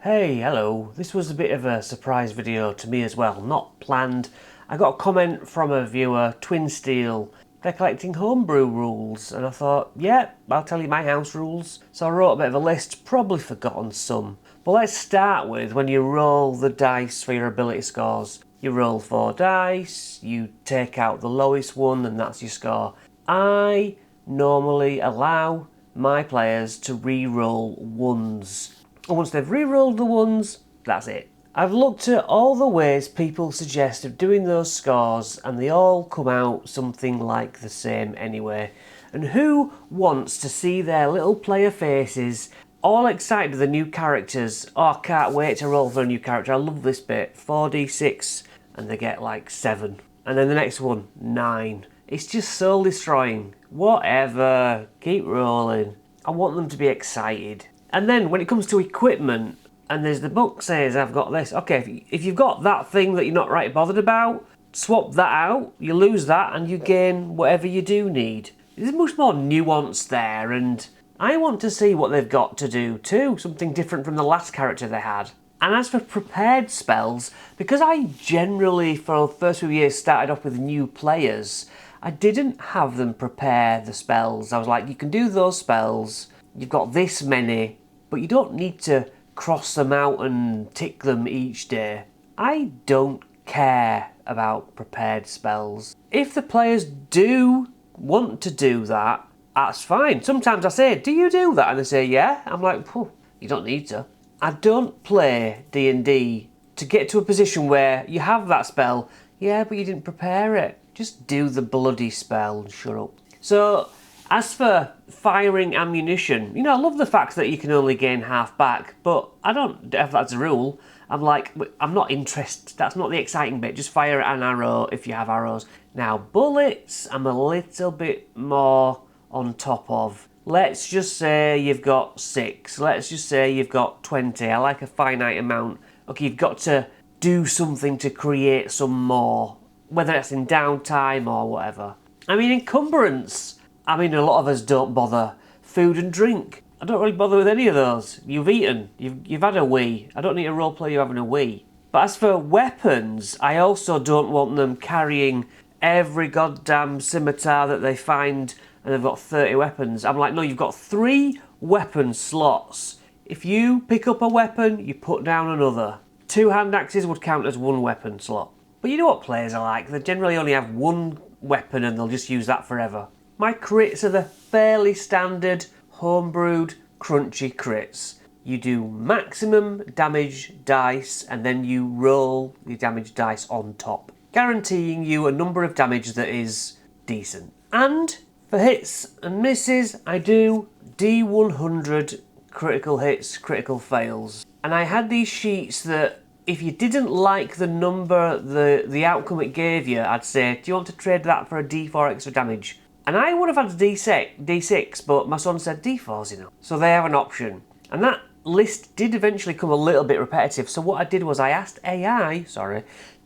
Hey, hello. This was a bit of a surprise video to me as well, not planned. I got a comment from a viewer, Twin Steel. They're collecting homebrew rules, and I thought, yeah, I'll tell you my house rules. So I wrote a bit of a list, probably forgotten some. But let's start with when you roll the dice for your ability scores. You roll 4 dice, you take out the lowest one, and that's your score. I normally allow my players to re-roll ones. And once they've re-rolled the ones, that's it. I've looked at all the ways people suggest of doing those scores and they all come out something like the same anyway. And who wants to see their little player faces all excited with the new characters? Oh, I can't wait to roll for a new character. I love this bit. 4d6 and they get like 7. And then the next one, 9. It's just soul destroying. Whatever, keep rolling. I want them to be excited. And then when it comes to equipment, and there's the book says I've got this. Okay, if you've got that thing that you're not right bothered about, swap that out, you lose that and you gain whatever you do need. There's much more nuance there, and I want to see what they've got to do too, something different from the last character they had. And as for prepared spells, because I generally for the first few years started off with new players, I didn't have them prepare the spells. I was like, you can do those spells, you've got this many, but you don't need to cross them out and tick them each day. I don't care about prepared spells. If the players do want to do that, that's fine. Sometimes I say, do you do that? And they say, yeah. I'm like, you don't need to. I don't play D&D to get to a position where you have that spell, yeah, but you didn't prepare it. Just do the bloody spell and shut up. So, as for firing ammunition, I love the fact that you can only gain half back, but I don't have that as a rule. I'm like, I'm not interested. That's not the exciting bit. Just fire an arrow if you have arrows. Now, bullets, I'm a little bit more on top of. Let's just say you've got 6. Let's just say you've got 20. I like a finite amount. Okay, you've got to do something to create some more, whether it's in downtime or whatever. I mean, encumbrance. a lot of us don't bother. Food and drink. I don't really bother with any of those. You've eaten. You've had a wee. I don't need a roleplay you having a wee. But as for weapons, I also don't want them carrying every goddamn scimitar that they find and they've got 30 weapons. I'm like, no, you've got 3 weapon slots. If you pick up a weapon, you put down another. 2 hand axes would count as 1 weapon slot. But you know what players are like. They generally only have 1 weapon and they'll just use that forever. My crits are the fairly standard, homebrewed, crunchy crits. You do maximum damage dice and then you roll the damage dice on top, guaranteeing you a number of damage that is decent. And for hits and misses, I do D100 critical hits, critical fails. And I had these sheets that if you didn't like the number, the outcome it gave you, I'd say, do you want to trade that for a D4 extra damage? And I would have had a D6, but my son said D4's enough. So they have an option. And that list did eventually come a little bit repetitive. So what I did was I asked AI,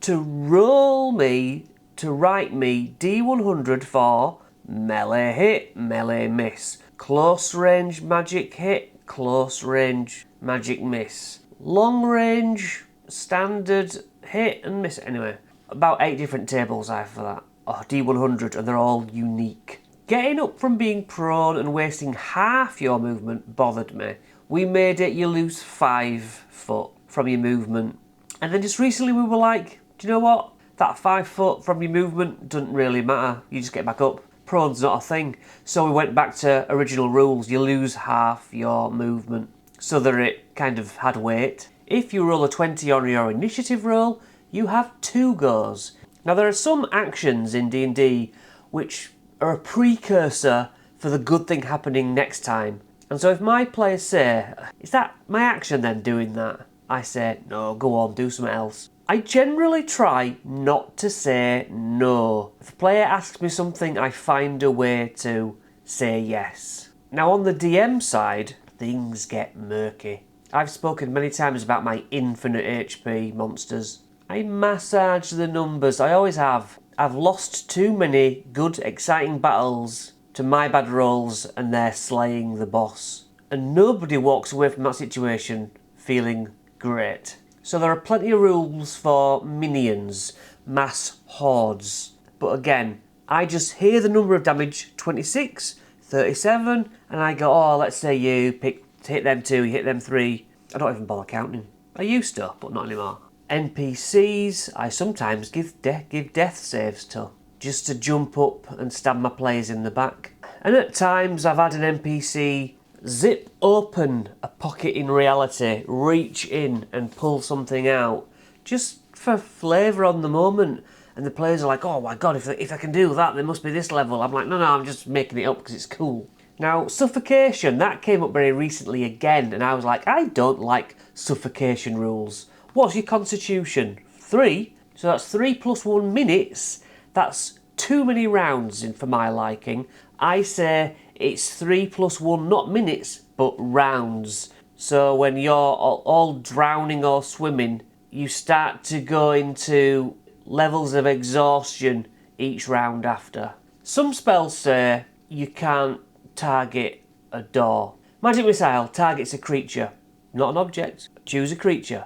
to write me D100 for melee hit, melee miss. Close range magic hit, close range magic miss. Long range, standard hit and miss. Anyway, about 8 different tables I have for that. D100, and they're all unique. Getting up from being prone and wasting half your movement bothered me. We made it you lose 5 foot from your movement. And then just recently we were like, do you know what? That 5 foot from your movement doesn't really matter. You just get back up. Prone's not a thing. So we went back to original rules. You lose half your movement so that it kind of had weight. If you roll a 20 on your initiative roll, you have 2 goes. Now there are some actions in D&D which are a precursor for the good thing happening next time. And so if my players say, is that my action then doing that? I say, no, go on, do something else. I generally try not to say no. If a player asks me something, I find a way to say yes. Now on the DM side, things get murky. I've spoken many times about my infinite HP monsters. I massage the numbers, I always have. I've lost too many good, exciting battles to my bad rolls and they're slaying the boss. And nobody walks away from that situation feeling Great. So there are plenty of rules for minions, mass hordes. But again, I just hear the number of damage, 26, 37, and I go, oh, let's say you hit them 2, you hit them 3. I don't even bother counting. I used to, but not anymore. NPCs, I sometimes give death saves to, just to jump up and stab my players in the back. And at times I've had an NPC zip open a pocket in reality, reach in and pull something out, just for flavour on the moment. And the players are like, oh my god, if I can do that, there must be this level. I'm like, no, I'm just making it up because it's cool. Now, suffocation, that came up very recently again, and I was like, I don't like suffocation rules. What's your constitution? 3? So that's 3 + 1 minutes. That's too many rounds for my liking. I say it's 3 + 1, not minutes, but rounds. So when you're all drowning or swimming, you start to go into levels of exhaustion each round after. Some spells say you can't target a door. Magic Missile targets a creature, not an object. Choose a creature.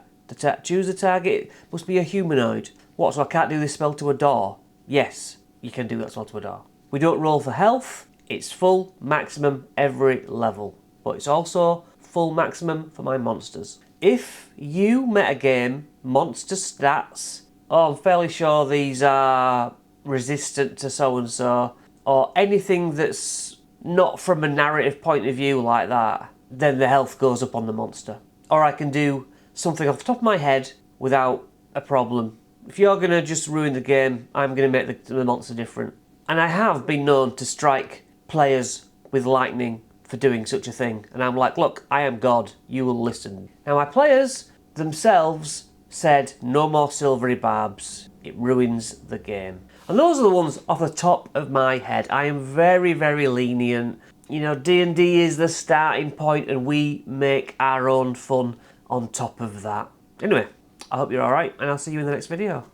Choose a target must be a humanoid. What, so I can't do this spell to a door? Yes, you can do that spell to a door. We don't roll for health. It's full maximum every level, but it's also full maximum for my monsters. If you metagame monster stats, oh, I'm fairly sure these are resistant to so-and-so, or anything that's not from a narrative point of view like that, then the health goes up on the monster. Or I can do something off the top of my head without a problem. If you're going to just ruin the game, I'm going to make the monster different. And I have been known to strike players with lightning for doing such a thing. And I'm like, look, I am God, you will listen. Now my players themselves said, no more silvery barbs. It ruins the game. And those are the ones off the top of my head. I am very, very lenient. You know, D&D is the starting point and we make our own fun on top of that. Anyway, I hope you're alright and I'll see you in the next video.